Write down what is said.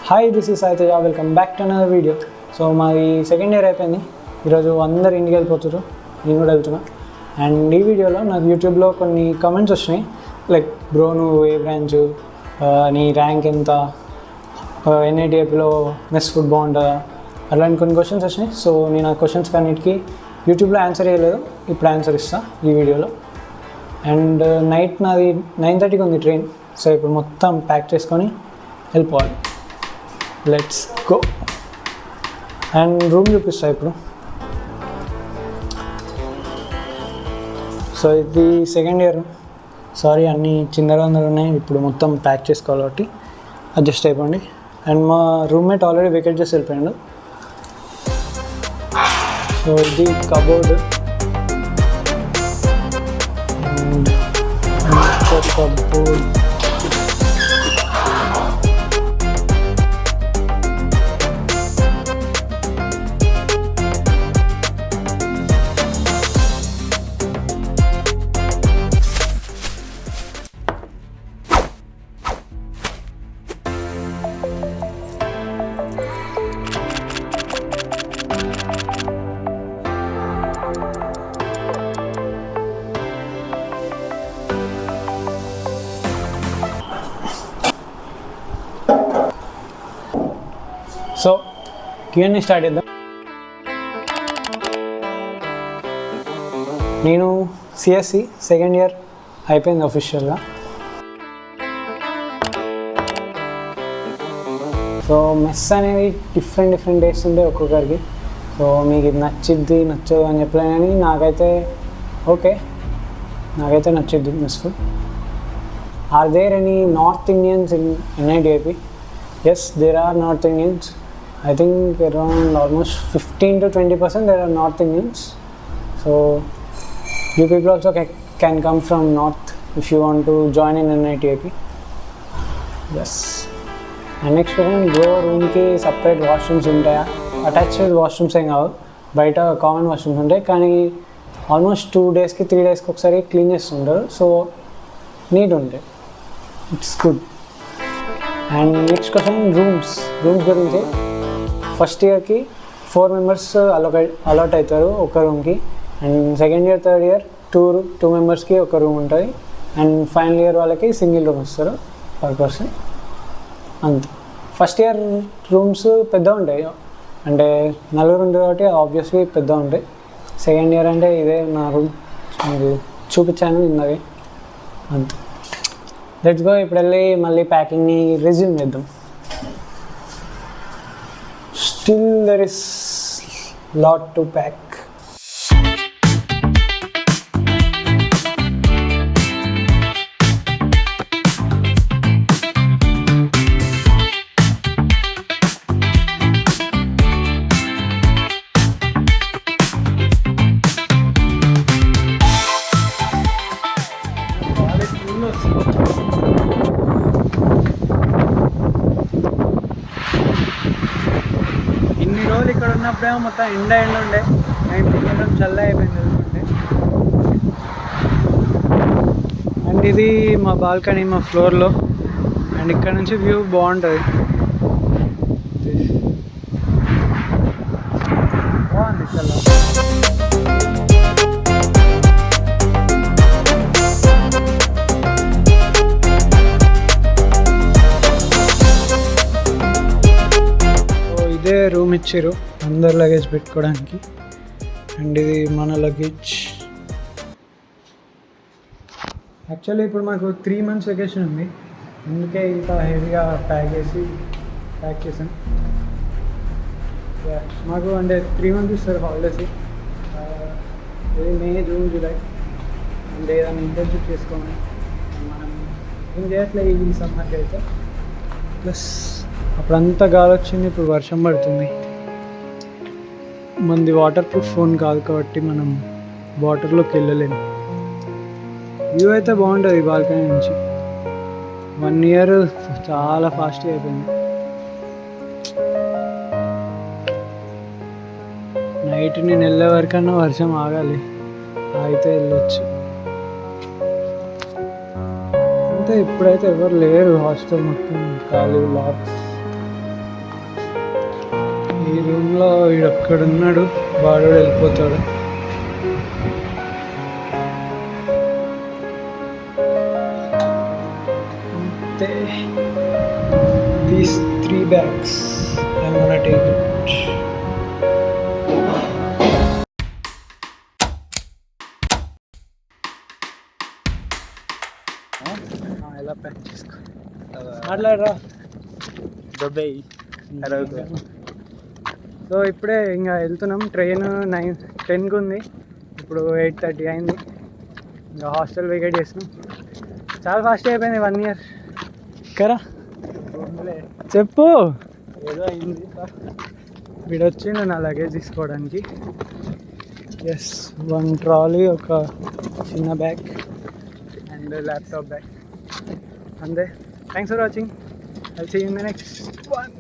Hi, this is Sai Teja. Welcome back to another video. So మాది second year అయిపోయింది. ఈరోజు అందరు ఇంటికి వెళ్ళిపోతారు, నేను కూడా వెళ్తున్నా. అండ్ ఈ వీడియోలో నాకు యూట్యూబ్లో కొన్ని కమెంట్స్ వచ్చినాయి, లైక్ బ్రో నువ్వు ఏ బ్రాంచ్, నీ ర్యాంక్ ఎంత, ఎన్ఐటిఎఫ్లో మెస్ ఫుడ్ బాగుంటుందా, అలాంటి కొన్ని క్వశ్చన్స్ వచ్చినాయి. సో నేను ఆ క్వశ్చన్స్ అన్నిటికీ యూట్యూబ్లో ఆన్సర్ చేయలేదు, ఇప్పుడు ఆన్సర్ ఇస్తాను ఈ వీడియోలో. అండ్ నైట్ నాది 9:30కి ఉంది ట్రైన్. సో ఇప్పుడు మొత్తం ప్యాక్ చేసుకొని వెళ్ళిపోవాలి. Let's go. అండ్ రూమ్ చూపిస్తా ఇప్పుడు. సో ఇది సెకండ్ ఇయర్. సారీ అన్నీ చిందరవందలు ఉన్నాయి, ఇప్పుడు మొత్తం ప్యాక్ చేసుకోవాలి కాబట్టి అడ్జస్ట్ అయిపోండి. అండ్ మా రూమ్మేట్ ఆల్రెడీ వెకేట్ చేసి వెళ్ళిపోయాడు. సో ఇది cupboard, cupboard so Q&A start చేద్దాం. నేను సిఎస్సి సెకండ్ ఇయర్ అయిపోయింది అఫీషియల్గా. సో మెస్ అనేది డిఫరెంట్ టేస్ట్ ఉండే ఒక్కొక్కరికి. సో మీకు ఇది నచ్చిద్ది నచ్చదు అని చెప్పలే, కానీ నాకైతే ఓకే, నాకైతే నచ్చిద్ది mess food. Are there any north Indians in NITIP? Yes, there are North Indians. I think around almost 15 to 20% there are North Indians. So you people also can come from North if you want to join in NITIP. Yes. And next question, bro room ki separate washrooms untaya? Attached washrooms em kavu, బయట common washrooms ఉంటాయి, కానీ almost 2 days ki 3 days కి ఒకసారి clean చేస్తుంటారు. So neat ఉంటాయి, it's good. And next question, rooms గురించి. First ఇయర్కి 4 members allot అవుతారు ఒక రూమ్కి. And second year third year 2 members ఒక రూమ్ ఉంటుంది. అండ్ ఫైనల్ ఇయర్ వాళ్ళకి సింగిల్ రూమ్ ఇస్తారు పర్ పర్సన్, అంతే. ఫస్ట్ ఇయర్ రూమ్స్ పెద్ద ఉంటాయి, అంటే నలుగురు ఉంటుంది కాబట్టి ఆబ్వియస్లీ పెద్ద ఉంటాయి. సెకండ్ ఇయర్ అంటే ఇదే నా రూమ్, మీకు చూపించాను ఇందాక, అంతే. Let's go. ఇప్పుడు వెళ్ళి మళ్ళీ ప్యాకింగ్ని రెజ్యూమ్ చేద్దాం. Still there is lot to pack. ఇన్ని రోజులు ఇక్కడ ఉన్నప్పుడేమో మొత్తం ఎండ ఉండే, అండ్ కొంచెం చల్ల అయిపోయింది అనుకుంటే. అండ్ ఇది మా బాల్కనీ, మా ఫ్లోర్లో. అండ్ ఇక్కడ నుంచి వ్యూ బాగుంటుంది, బాగుంది చల్ల. ఇదే రూమ్ ఇచ్చారు అందరు లగేజ్ పెట్టుకోవడానికి. అండ్ ఇది మన లగేజ్. యాక్చువల్లీ ఇప్పుడు మాకు 3 months వెకేషన్ ఉంది, అందుకే ఇంత హెవీగా ప్యాక్ చేసాం. మాకు అంటే 3 months ఇస్తారు హాలిడేస్. ఇది మే, జూన్, జూలై. అండ్ ఏదైనా ఇంటర్న్షిప్ చేసుకోమని మనం ఏం చేయట్లేదు ఈ సమ్మర్కి అయితే. ప్లస్ అప్పుడంతా గాలి వచ్చింది, ఇప్పుడు వర్షం పడుతుంది. మనది వాటర్ ప్రూఫ్ ఫోన్ కాదు కాబట్టి మనం వాటర్లోకి వెళ్ళలేము. వ్యూ అయితే బాగుంటుంది బాల్కనీ నుంచి. 1 year చాలా ఫాస్ట్గా అయిపోయింది. నైట్ నేను వెళ్ళే వరకన్నా వర్షం ఆగాలి, అయితే వెళ్ళొచ్చు. అంతే, ఇప్పుడైతే ఎవరు లేరు, హాస్టల్ మొత్తం ఖాళీ, లాక్స్. ఈ రూమ్లో వీడొక్కడున్నాడు, వాడు వెళ్ళిపోతాడు. అంతే. These 3 bags I'm gonna take it. ఎలా ప్యాక్ చేసుకో, మాట్లాడరా. దుబాయ్ సో ఇప్పుడే ఇంకా వెళ్తున్నాం. ట్రైన్ 9:10కి ఉంది, ఇప్పుడు 8:30 అయింది. ఇంకా హాస్టల్ వెకేట్ చేసినాం. చాలా ఫాస్ట్ అయిపోయింది 1 year కదా. చెప్పు. ఏదో అయింది. వీడొచ్చిండు నా లగేజ్ తీసుకోవడానికి. ఎస్, 1 ట్రాలీ, ఒక చిన్న బ్యాగ్ అండ్ ల్యాప్టాప్ బ్యాగ్. అంతే. Thanks for watching. I'll see you in the next one.